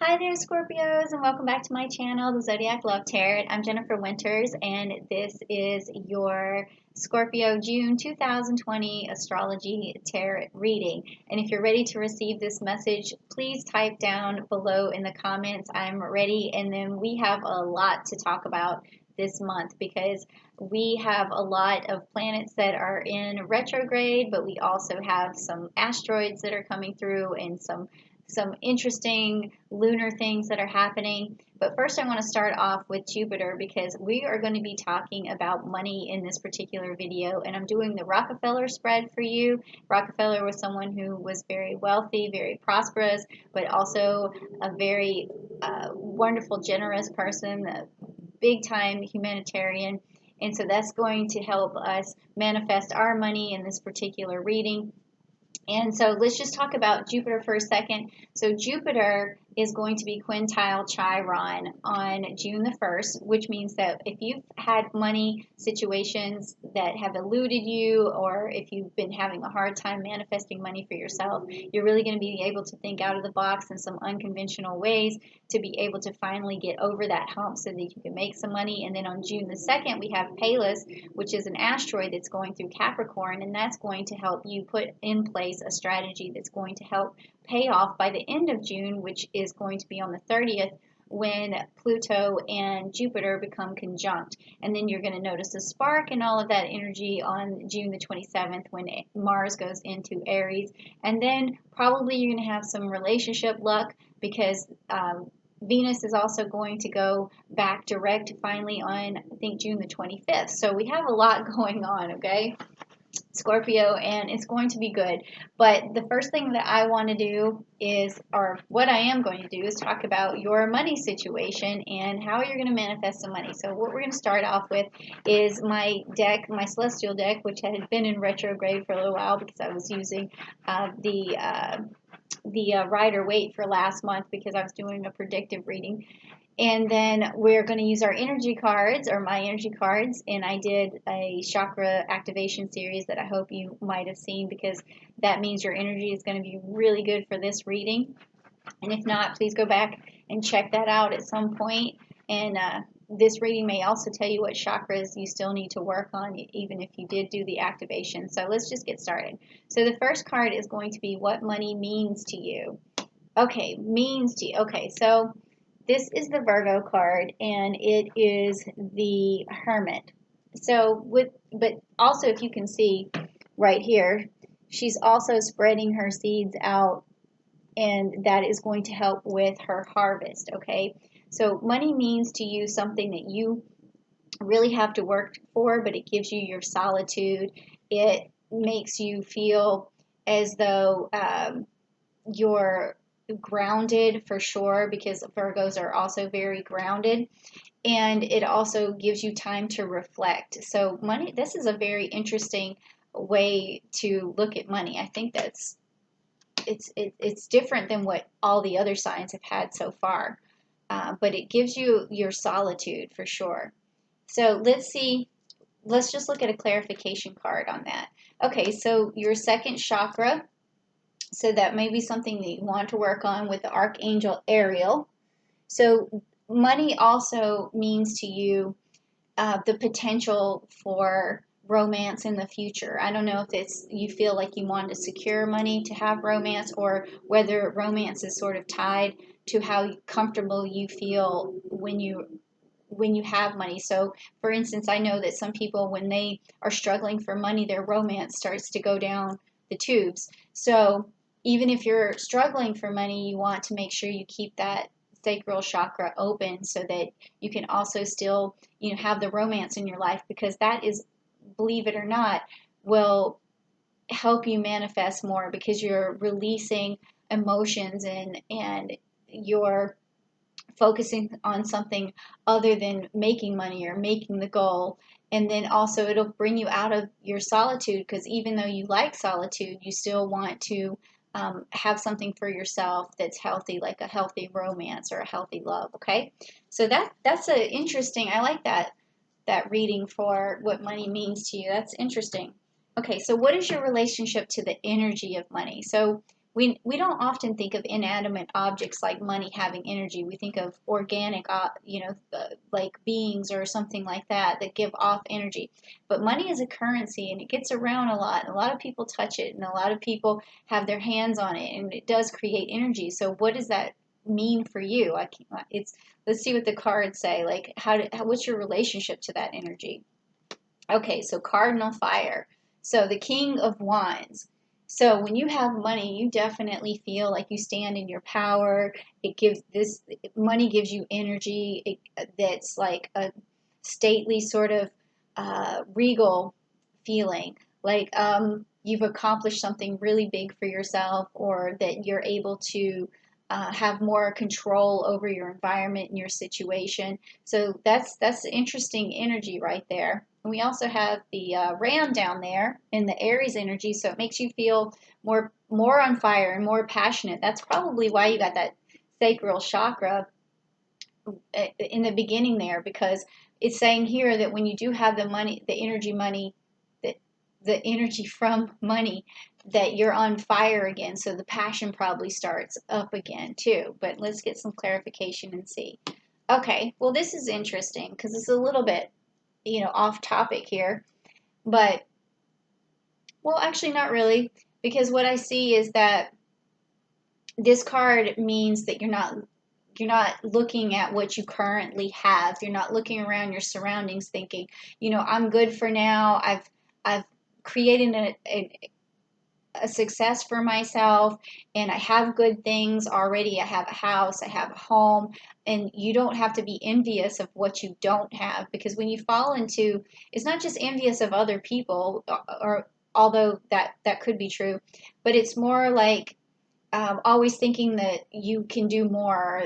Hi there, Scorpios, and welcome back to my channel, the Zodiac Love Tarot. I'm Jennifer Winters, and this is your Scorpio June 2020 Astrology Tarot Reading. And if you're ready to receive this message, please type down below in the comments, I'm ready. And then we have a lot to talk about this month because we have a lot of planets that are in retrograde, but we also have some asteroids that are coming through and some interesting lunar things that are happening. But first I want to start off with Jupiter because we are going to be talking about money in this particular video, and I'm doing the Rockefeller spread for you. Rockefeller was someone who was very wealthy, very prosperous, but also a very wonderful, generous person, a big time humanitarian. And so that's going to help us manifest our money in this particular reading. And so let's just talk about Jupiter for a second. So Jupiter is going to be quintile Chiron on June the 1st, which means that if you've had money situations that have eluded you, or if you've been having a hard time manifesting money for yourself, you're really going to be able to think out of the box in some unconventional ways to be able to finally get over that hump so that you can make some money. And then on June the 2nd, we have Pallas, which is an asteroid that's going through Capricorn, and that's going to help you put in place a strategy that's going to help pay off by the end of June, which is going to be on the 30th when Pluto and Jupiter become conjunct. And then you're going to notice a spark and all of that energy on June the 27th when Mars goes into Aries. And then probably you're going to have some relationship luck because Venus is also going to go back direct finally on, I think, June the 25th. So we have a lot going on, okay, Scorpio, and it's going to be good. But the first thing that I want to do is, or what I am going to do is talk about your money situation and how you're going to manifest some money. So what we're going to start off with is my deck, my celestial deck, which had been in retrograde for a little while because I was using the Rider-Waite for last month because I was doing a predictive reading. And then we're going to use our energy cards, or my energy cards, and I did a chakra activation series that I hope you might have seen because that means your energy is going to be really good for this reading. And if not, please go back and check that out at some point. And this reading may also tell you what chakras you still need to work on, even if you did do the activation. So let's just get started. So the first card is going to be what money means to you. Okay, means to you. Okay, so this is the Virgo card, and it is the Hermit. So but also if you can see right here, she's also spreading her seeds out, and that is going to help with her harvest, okay? So money means to you something that you really have to work for, but it gives you your solitude. It makes you feel as though you're grounded for sure, because Virgos are also very grounded, and it also gives you time to reflect. So money, this is a very interesting way to look at money. I think that's it's different than what all the other signs have had so far, but it gives you your solitude for sure. So let's just look at a clarification card on that. Okay, so your second chakra, so that may be something that you want to work on with the Archangel Ariel. So money also means to you the potential for romance in the future. I don't know if it's you feel like you want to secure money to have romance, or whether romance is sort of tied to how comfortable you feel when you have money. So for instance, I know that some people, when they are struggling for money, their romance starts to go down the tubes. So even if you're struggling for money, you want to make sure you keep that sacral chakra open so that you can also still, have the romance in your life, because that is, believe it or not, will help you manifest more because you're releasing emotions and you're focusing on something other than making money or making the goal. And then also it'll bring you out of your solitude, because even though you like solitude, you still want to have something for yourself that's healthy, like a healthy romance or a healthy love. Okay, so that's a interesting. I like that reading for what money means to you. That's interesting. Okay, so what is your relationship to the energy of money? So we don't often think of inanimate objects like money having energy. We think of organic, like beings or something like that that give off energy. But money is a currency and it gets around a lot. A lot of people touch it and a lot of people have their hands on it and it does create energy. So what does that mean for you? Let's see what the cards say. Like what's your relationship to that energy? Okay, so cardinal fire. So the King of Wands. So when you have money, you definitely feel like you stand in your power. It gives this money gives you energy. That's like a stately sort of regal feeling, like you've accomplished something really big for yourself, or that you're able to have more control over your environment and your situation. So that's interesting energy right there. And we also have the Ram down there in the Aries energy, so it makes you feel more on fire and more passionate. That's probably why you got that sacral chakra in the beginning there, because it's saying here that when you do have the money, the energy from money, that you're on fire again. So the passion probably starts up again too. But let's get some clarification and see. Okay, well, this is interesting because it's a little bit, off topic here. But, well, actually, not really, because what I see is that this card means that you're not looking at what you currently have. You're not looking around your surroundings thinking, I'm good for now. I've created a success for myself and I have good things already. I have a house, I have a home, and you don't have to be envious of what you don't have, because when you fall into, it's not just envious of other people, or although that could be true, but it's more like always thinking that you can do more,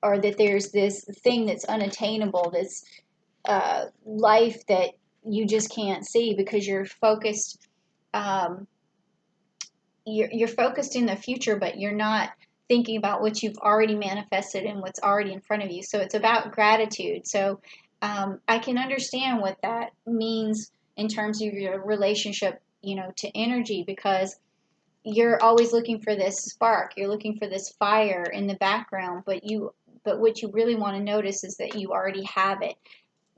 or that there's this thing that's unattainable, this life that you just can't see because you're focused. Um, you're focused in the future, but you're not thinking about what you've already manifested and what's already in front of you. So it's about gratitude. So I can understand what that means in terms of your relationship, to energy, because you're always looking for this spark. You're looking for this fire in the background, but what you really want to notice is that you already have it.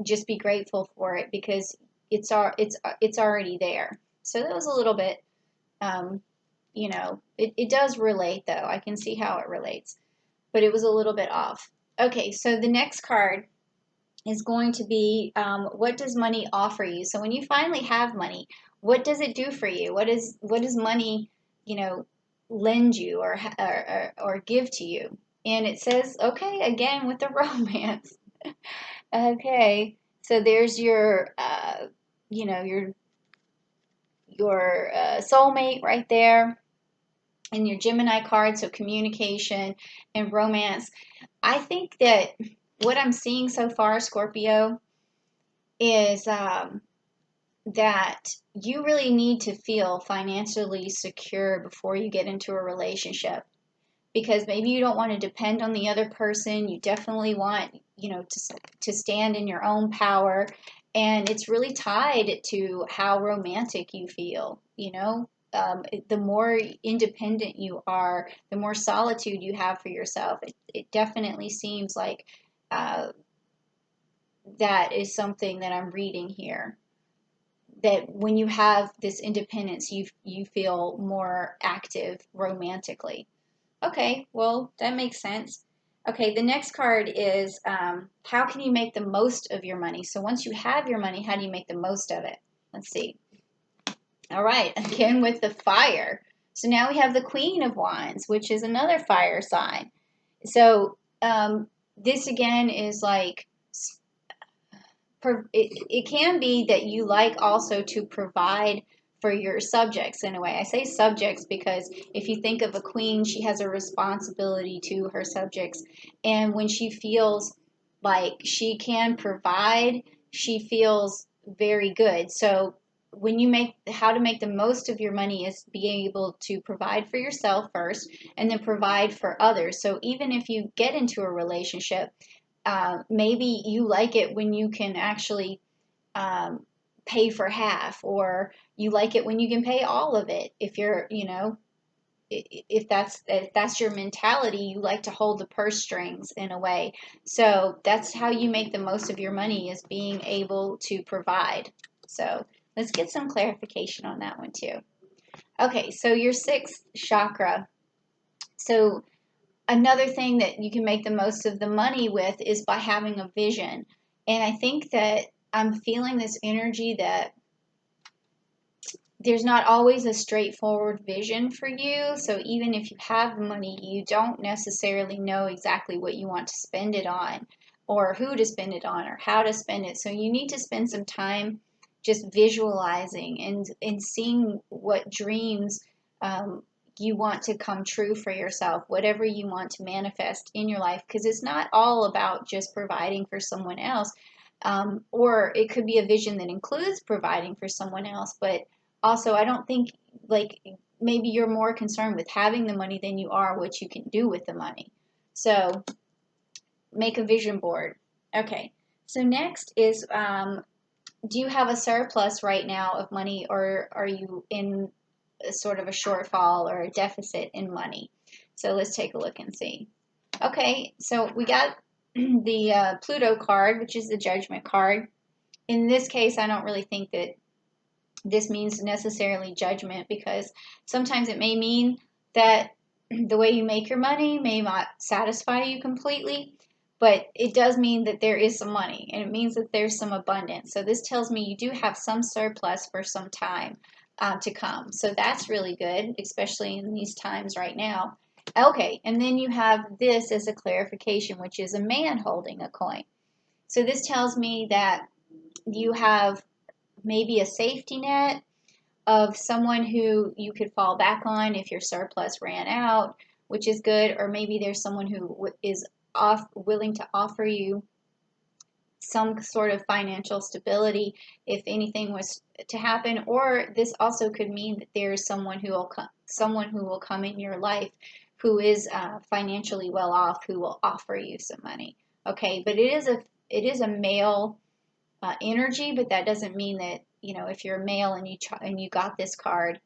Just be grateful for it because it's already there. So that was a little bit, it does relate though. I can see how it relates, but it was a little bit off. Okay, so the next card is going to be what does money offer you? So when you finally have money, what does it do for you? What does money, lend you or give to you? And it says, okay, again with the romance. Okay, so there's your, your soulmate right there, and your Gemini card, so communication and romance. I think that what I'm seeing so far, Scorpio, is that you really need to feel financially secure before you get into a relationship, because maybe you don't want to depend on the other person. You definitely want, to stand in your own power, and it's really tied to how romantic you feel. The more independent you are, the more solitude you have for yourself. It definitely seems like that is something that I'm reading here, that when you have this independence, you feel more active romantically. Okay, well, that makes sense. Okay, the next card is how can you make the most of your money? So once you have your money, how do you make the most of it? Let's see. All right, again with the fire. So now we have the Queen of Wands, which is another fire sign. So this again is like, it can be that you like also to provide for your subjects in a way. I say subjects because if you think of a queen, she has a responsibility to her subjects. And when she feels like she can provide, she feels very good. So when you how to make the most of your money is being able to provide for yourself first and then provide for others. So even if you get into a relationship, maybe you like it when you can actually pay for half, or you like it when you can pay all of it if you're, if that's your mentality, you like to hold the purse strings in a way. So that's how you make the most of your money, is being able to provide. So let's get some clarification on that one too. Okay, so your sixth chakra. So another thing that you can make the most of the money with is by having a vision. And I think that I'm feeling this energy that there's not always a straightforward vision for you. So even if you have money, you don't necessarily know exactly what you want to spend it on, or who to spend it on, or how to spend it. So you need to spend some time just visualizing and seeing what dreams you want to come true for yourself, whatever you want to manifest in your life, because it's not all about just providing for someone else. Or it could be a vision that includes providing for someone else, but also I don't think, like, maybe you're more concerned with having the money than you are what you can do with the money. So make a vision board. Okay, so next is, do you have a surplus right now of money, or are you in a sort of a shortfall or a deficit in money? So let's take a look and see. Okay, so we got the Pluto card, which is the Judgment card. In this case, I don't really think that this means necessarily judgment, because sometimes it may mean that the way you make your money may not satisfy you completely, but it does mean that there is some money, and it means that there's some abundance. So this tells me you do have some surplus for some time to come. So that's really good, especially in these times right now. Okay, and then you have this as a clarification, which is a man holding a coin. So this tells me that you have maybe a safety net of someone who you could fall back on if your surplus ran out, which is good. Or maybe there's someone who is willing to offer you some sort of financial stability if anything was to happen. Or this also could mean that there's someone who will come in your life who is financially well off, who will offer you some money. Okay, but it is a male energy, but that doesn't mean that, if you're a male and you got this card,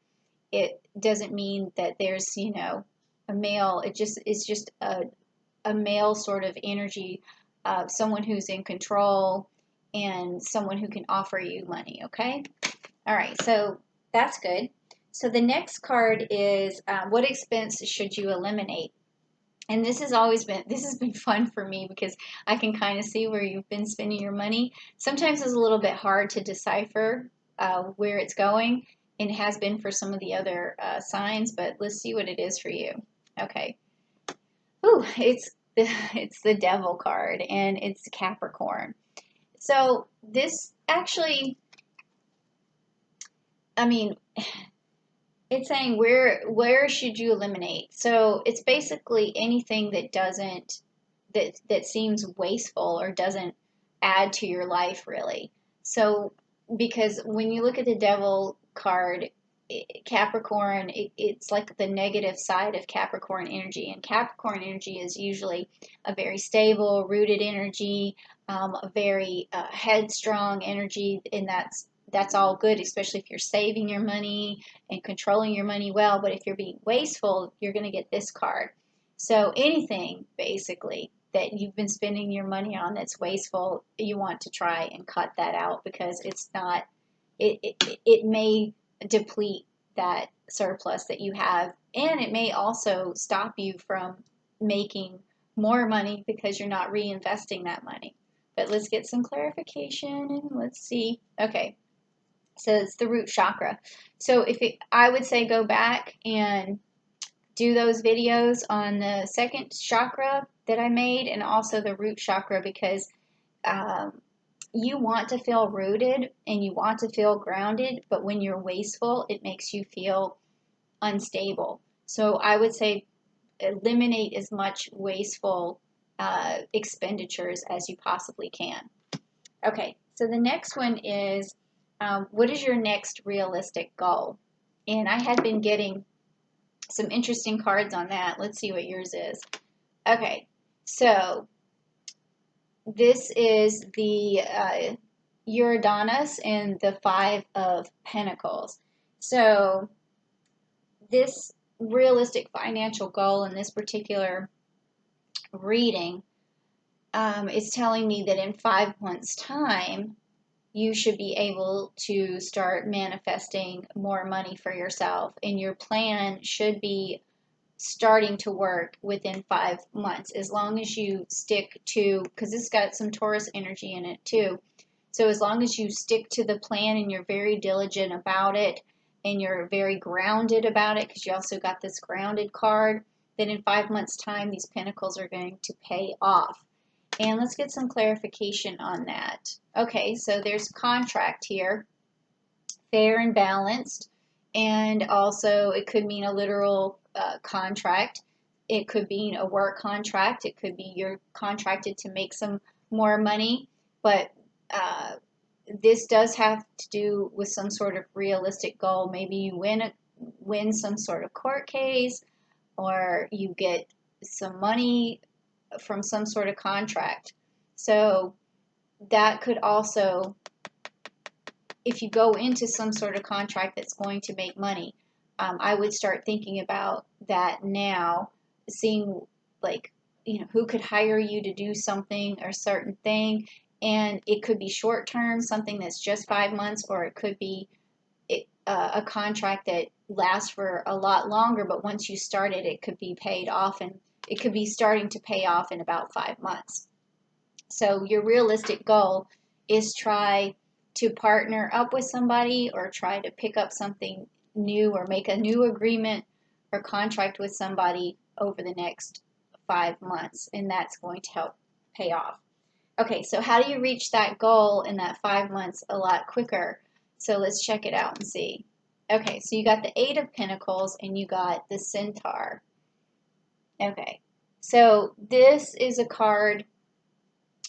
it doesn't mean that there's, a male. It's just a male sort of energy of someone who's in control and someone who can offer you money. Okay, all right, so that's good. So the next card is, what expense should you eliminate? And this has been fun for me, because I can kind of see where you've been spending your money. Sometimes it's a little bit hard to decipher where it's going, and it has been for some of the other signs, but let's see what it is for you. Okay. Ooh, it's the Devil card, and it's Capricorn. So this actually, I mean, it's saying where should you eliminate? So it's basically anything that seems wasteful or doesn't add to your life, really. So because when you look at the Devil card, Capricorn, it's like the negative side of Capricorn energy, and Capricorn energy is usually a very stable, rooted energy, a very headstrong energy, and that's all good, especially if you're saving your money and controlling your money well. But if you're being wasteful, you're going to get this card. So anything basically that you've been spending your money on that's wasteful, you want to try and cut that out, because it's not. It may deplete that surplus that you have, and it may also stop you from making more money because you're not reinvesting that money. But let's get some clarification, and let's see. Okay, so it's the root chakra. So I would say go back and do those videos on the second chakra that I made, and also the root chakra, because you want to feel rooted and you want to feel grounded, but when you're wasteful, it makes you feel unstable. So I would say eliminate as much wasteful expenditures as you possibly can. Okay, so the next one is, what is your next realistic goal? And I had been getting some interesting cards on that. Let's see what yours is. Okay, so this is the Uranus and the Five of Pentacles. So this realistic financial goal in this particular reading is telling me that in 5 months' time, you should be able to start manifesting more money for yourself, and your plan should be starting to work within 5 months, as long as you stick to, because it's got some Taurus energy in it too. So as long as you stick to the plan and you're very diligent about it and you're very grounded about it, because you also got this grounded card, then in 5 months' time, these pentacles are going to pay off. And let's get some clarification on that. Okay, so there's contract here, fair and balanced, and also it could mean a literal contract. It could mean a work contract. It could be you're contracted to make some more money, but this does have to do with some sort of realistic goal. Maybe you win some sort of court case, or you get some money from some sort of contract. So that could also, if you go into some sort of contract that's going to make money, I would start thinking about that now, seeing like, who could hire you to do something or certain thing. And it could be short term, something that's just 5 months, or it could be a contract that lasts for a lot longer, but once you start it, it could be paid off, and it could be starting to pay off in about 5 months. So your realistic goal is try to partner up with somebody, or try to pick up something new, or make a new agreement or contract with somebody over the next 5 months, and that's going to help pay off. Okay, so how do you reach that goal in that 5 months a lot quicker? So let's check it out and see. Okay, so you got the Eight of Pentacles and you got the Centaur. Okay, so this is a card,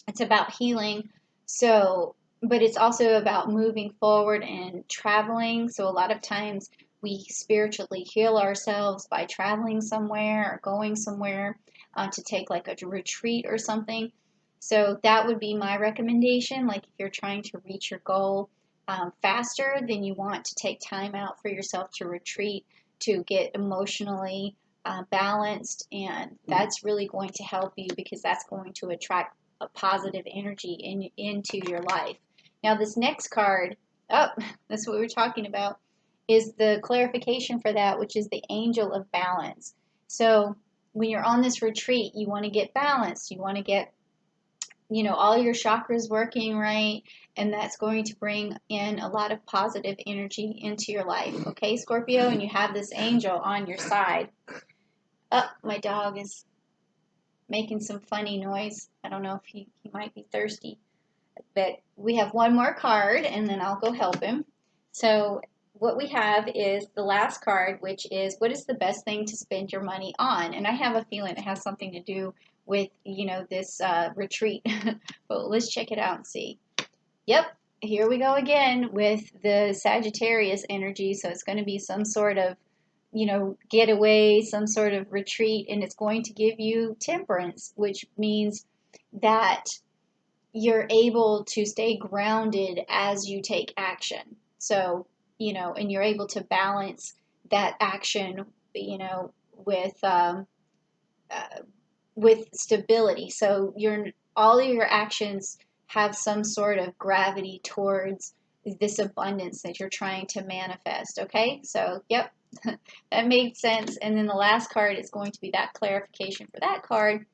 it's about healing, so, but it's also about moving forward and traveling. So a lot of times we spiritually heal ourselves by traveling somewhere or going somewhere to take like a retreat or something. So that would be my recommendation. Like if you're trying to reach your goal faster, then you want to take time out for yourself to retreat, to get emotionally balanced, and that's really going to help you, because that's going to attract a positive energy into your life. Now this next card, oh, that's what we were talking about, is the clarification for that, which is the Angel of Balance. So when you're on this retreat, you want to get balanced. You want to get all your chakras working right, and that's going to bring in a lot of positive energy into your life. Okay, Scorpio, and you have this angel on your side. Oh, my dog is making some funny noise. I don't know if he might be thirsty. But we have one more card, and then I'll go help him. So what we have is the last card, which is, what is the best thing to spend your money on? And I have a feeling it has something to do with, this retreat. But let's check it out and see. Yep, here we go again with the Sagittarius energy. So it's going to be some sort of, getaway, some sort of retreat, and it's going to give you temperance, which means that you're able to stay grounded as you take action. So, and you're able to balance that action, with stability. So all of your actions have some sort of gravity towards this abundance that you're trying to manifest. Okay, so yep, that made sense. And then the last card is going to be that clarification for that card,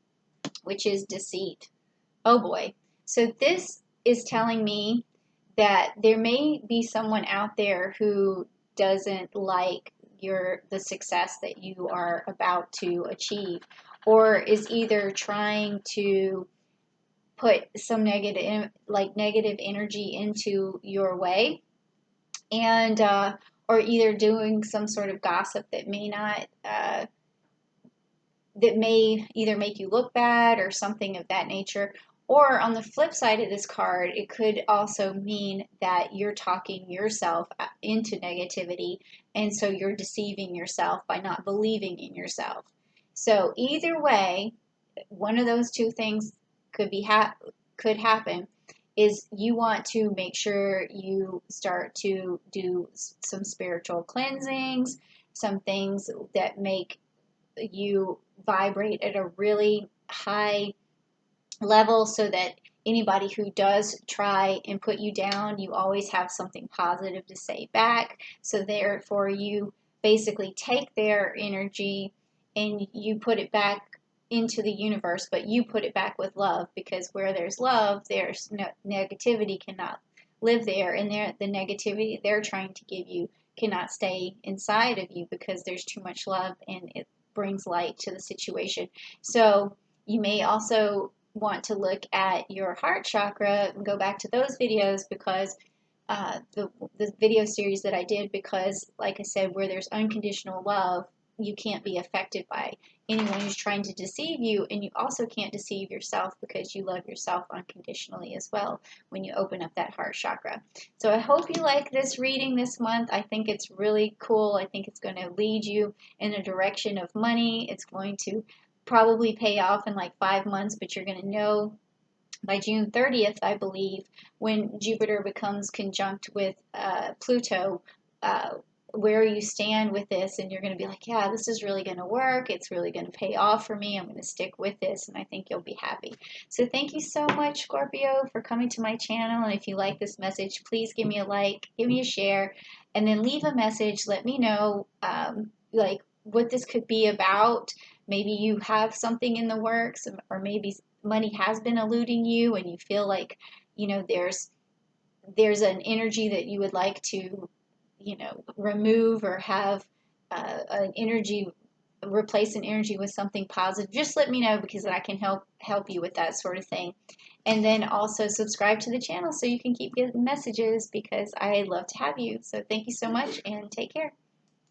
which is deceit. Oh boy. So this is telling me that there may be someone out there who doesn't like the success that you are about to achieve, or is either trying to put some negative energy into your way, and or either doing some sort of gossip that may not that may either make you look bad or something of that nature. Or on the flip side of this card, it could also mean that you're talking yourself into negativity, and so you're deceiving yourself by not believing in yourself. So either way, one of those two things could happen. Is you want to make sure you start to do some spiritual cleansings, some things that make you vibrate at a really high level, so that anybody who does try and put you down, you always have something positive to say back. So therefore you basically take their energy and you put it back into the universe, but you put it back with love, because where there's love, there's no negativity cannot live there, and the negativity they're trying to give you cannot stay inside of you, because there's too much love and it brings light to the situation. So you may also want to look at your heart chakra and go back to those videos, because the video series that I did, because like I said, where there's unconditional love, you can't be affected by anyone who's trying to deceive you, and you also can't deceive yourself, because you love yourself unconditionally as well when you open up that heart chakra. So I hope you like this reading this month. I think it's really cool. I think it's going to lead you in a direction of money. It's going to probably pay off in like 5 months, but you're going to know by June 30th, I believe, when Jupiter becomes conjunct with Pluto, uh, where you stand with this, and you're going to be like, yeah, this is really going to work. It's really going to pay off for me. I'm going to stick with this, and I think you'll be happy. So thank you so much, Scorpio, for coming to my channel. And if you like this message, please give me a like, give me a share, and then leave a message. Let me know, like, what this could be about. Maybe you have something in the works, or maybe money has been eluding you and you feel like, there's an energy that you would like to, remove, or have an energy, replace an energy with something positive. Just let me know, because I can help you with that sort of thing. And then also subscribe to the channel so you can keep getting messages, because I love to have you. So thank you so much, and take care.